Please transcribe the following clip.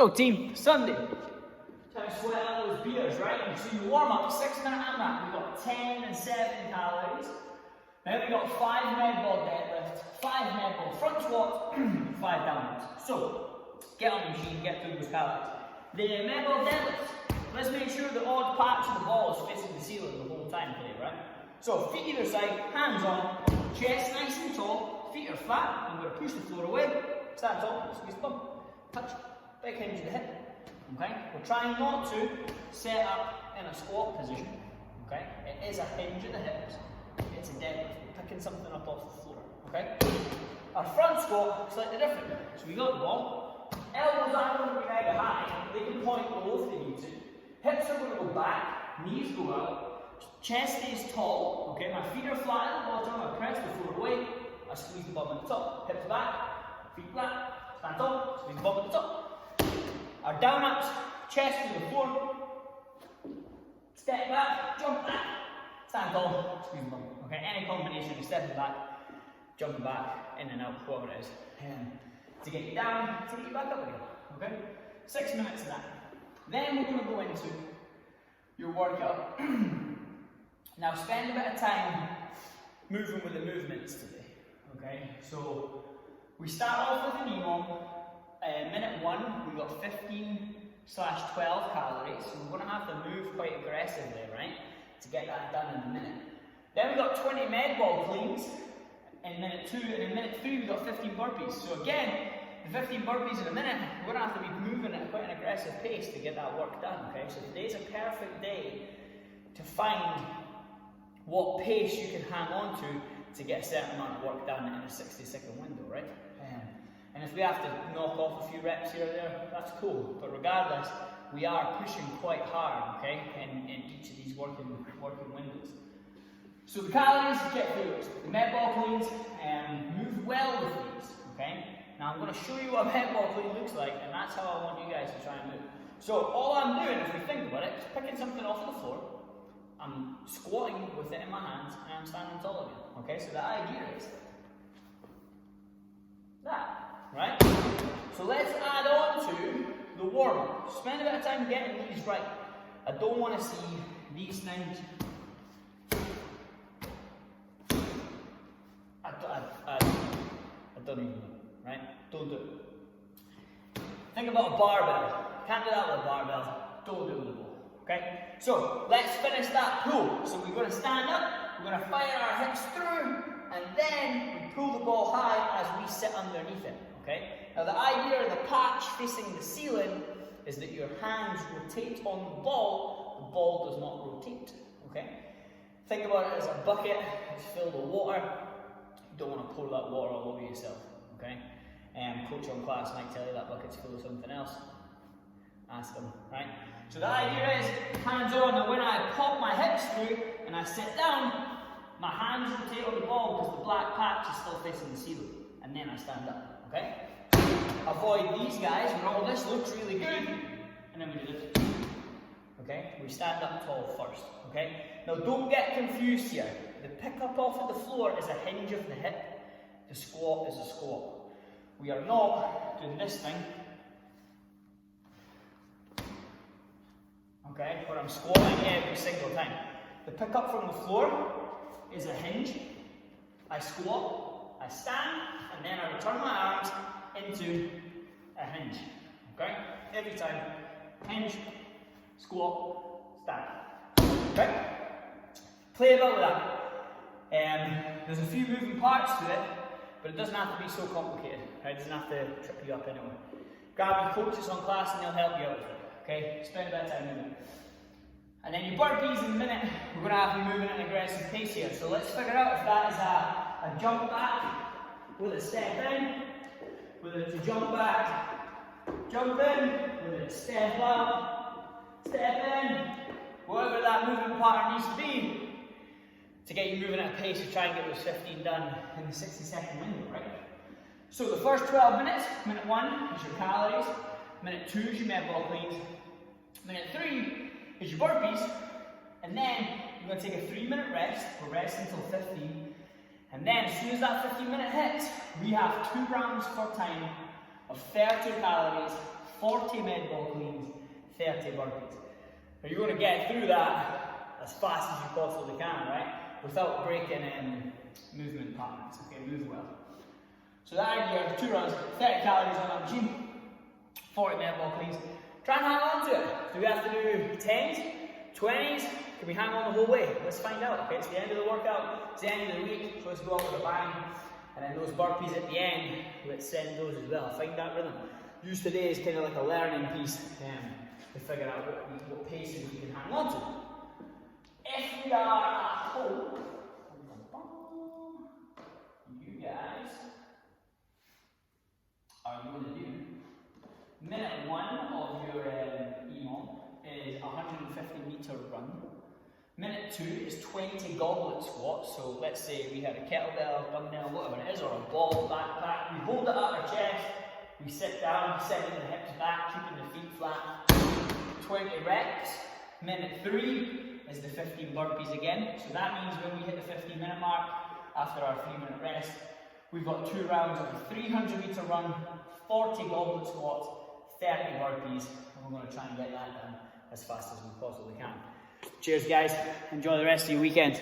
So team, Sunday. Time to sweat out those beers, right? So you warm up, 6-minute AMRAP. We've got 10 and 7 calories. Then we've got 5 med ball deadlift, 5 med ball front squat, 5 downwards. So, get on the machine, get through those calories. The med ball deadlift, let's make sure the odd patch of the ball is facing the ceiling the whole time today, right? So, feet either side, hands on, chest nice and tall, feet are flat, I'm going to push the floor away, stand tall, squeeze the bum, touch, big hinge of the hip. Okay, we're trying not to set up in a squat position. Okay, it is a hinge at the hips. It's a deadlift. We're picking something up off the floor. Okay, our front squat is slightly different. So we got the ball. Elbows aren't going to be mega high. They can point low if they need to. Hips are going to go back. Knees go out. Chest stays tall. Okay, my feet are flat at the bottom. I press the floor away. I squeeze the bum at the top. Hips back. Feet flat. Stand tall. Squeeze the bum at the top. Our down ups, chest to the floor, step back, jump back, stand tall, squeeze the bum. Okay, any combination of stepping back, jumping back, in and out, whatever it is. To get you down, to get you back up again. Okay? 6 minutes of that. Then we're going to go into your workout. Now spend a bit of time moving with the movements today. Okay? So we start off with a knee warm. Minute 1, we've got 15/12 calories, so we're going to have to move quite aggressively, right, to get that done in a minute. Then we've got 20 med ball cleans in minute 2, and in minute 3 we've got 15 burpees. So again, the 15 burpees in a minute, we're going to have to be moving at quite an aggressive pace to get that work done, okay? So today's a perfect day to find what pace you can hang on to get a certain amount of work done in a 60-second window, right? And if we have to knock off a few reps here or there, that's cool. But regardless, we are pushing quite hard, okay, in each of these working windows. So the calories, get through it. The med ball cleans, move well with these, okay? Now I'm going to show you what a med ball clean looks like, and that's how I want you guys to try and move. So all I'm doing, if we think about it, is picking something off of the floor, I'm squatting with it in my hands, and I'm standing tall again, okay? So the idea is that. Right? So let's add on to the warm-up. Spend a bit of time getting these right. I don't want to see these things. I don't even know, right? Don't do it. Think about a barbell. Can't do that with a barbell. Don't do it with a ball. Okay? So let's finish that pull. So we're going to stand up, we're going to fire our hips through, and then we pull the ball high as we sit underneath it. Okay? Now the idea of the patch facing the ceiling is that your hands rotate on the ball does not rotate. Okay? Think about it as a bucket, it's filled with water. You don't want to pour that water all over yourself. Okay? Coach on class might tell you that bucket's full of something else. Ask them, right? So the idea is hands on, and when I pop my hips through and I sit down, my hands rotate on the ball because the black patch is still facing the ceiling. And then I stand up. Okay? Avoid these guys when all this looks really good, and then we do this. Okay? We stand up tall first. Okay? Now don't get confused here. The pick up off of the floor is a hinge of the hip. The squat is a squat. We are not doing this thing. Okay? Where I'm squatting every single time. The pick up from the floor is a hinge. I squat, I stand, and then I return my arms into a hinge. Okay? Every time. Hinge, squat, stand. Okay? Play about with that. There's a few moving parts to it, but it doesn't have to be so complicated. Right? It doesn't have to trip you up anyway. Grab your coaches on class and they'll help you out with it. Okay? Spend a bit of time moving it. And then your burpees in a minute, we're going to have you moving at an aggressive pace here. So let's figure out if that is a jump back with a step in, whether it's a jump back, jump in, whether it's step out, step in, whatever that movement pattern needs to be to get you moving at a pace to try and get those 15 done in the 60-second window, right? So the first 12 minutes, minute 1 is your calories, minute 2 is your med ball cleans, minute 3 is your burpees, and then you're going to take a 3-minute rest. We'll rest until 15. And then as soon as that 15-minute hits, we have 2 rounds per time of 30 calories, 40 med ball cleans, 30 burpees. Now you're going to get through that as fast as you possibly can, right? Without breaking movement patterns, okay, move well. So the idea, 2 runs, 30 calories on that machine, 40 med ball cleans. Try and hang on to it. Do we have to do 10s, 20s? Can we hang on the whole way? Let's find out, okay? It's the end of the workout, it's the end of the week, so let's go out with a bang. And then those burpees at the end, let's send those as well. Find that rhythm. Use today as kind of like a learning piece to figure out what paces we can hang on to. If we are at home, you guys are going to do minute 1 of your EMOM is 150 meter run. Minute 2 is 20 goblet squats. So let's say we had a kettlebell, dumbbell, whatever it is, or a ball, backpack. We hold it up our chest, we sit down, sending the hips back, keeping the feet flat. 20 reps. Minute 3 is the 15 burpees again. So that means when we hit the 15-minute mark, after our 3-minute rest, we've got 2 rounds of a 300 meter run, 40 goblet squats, 30 burpees, and we're going to try and get that done as fast as we possibly can. Cheers guys, enjoy the rest of your weekend.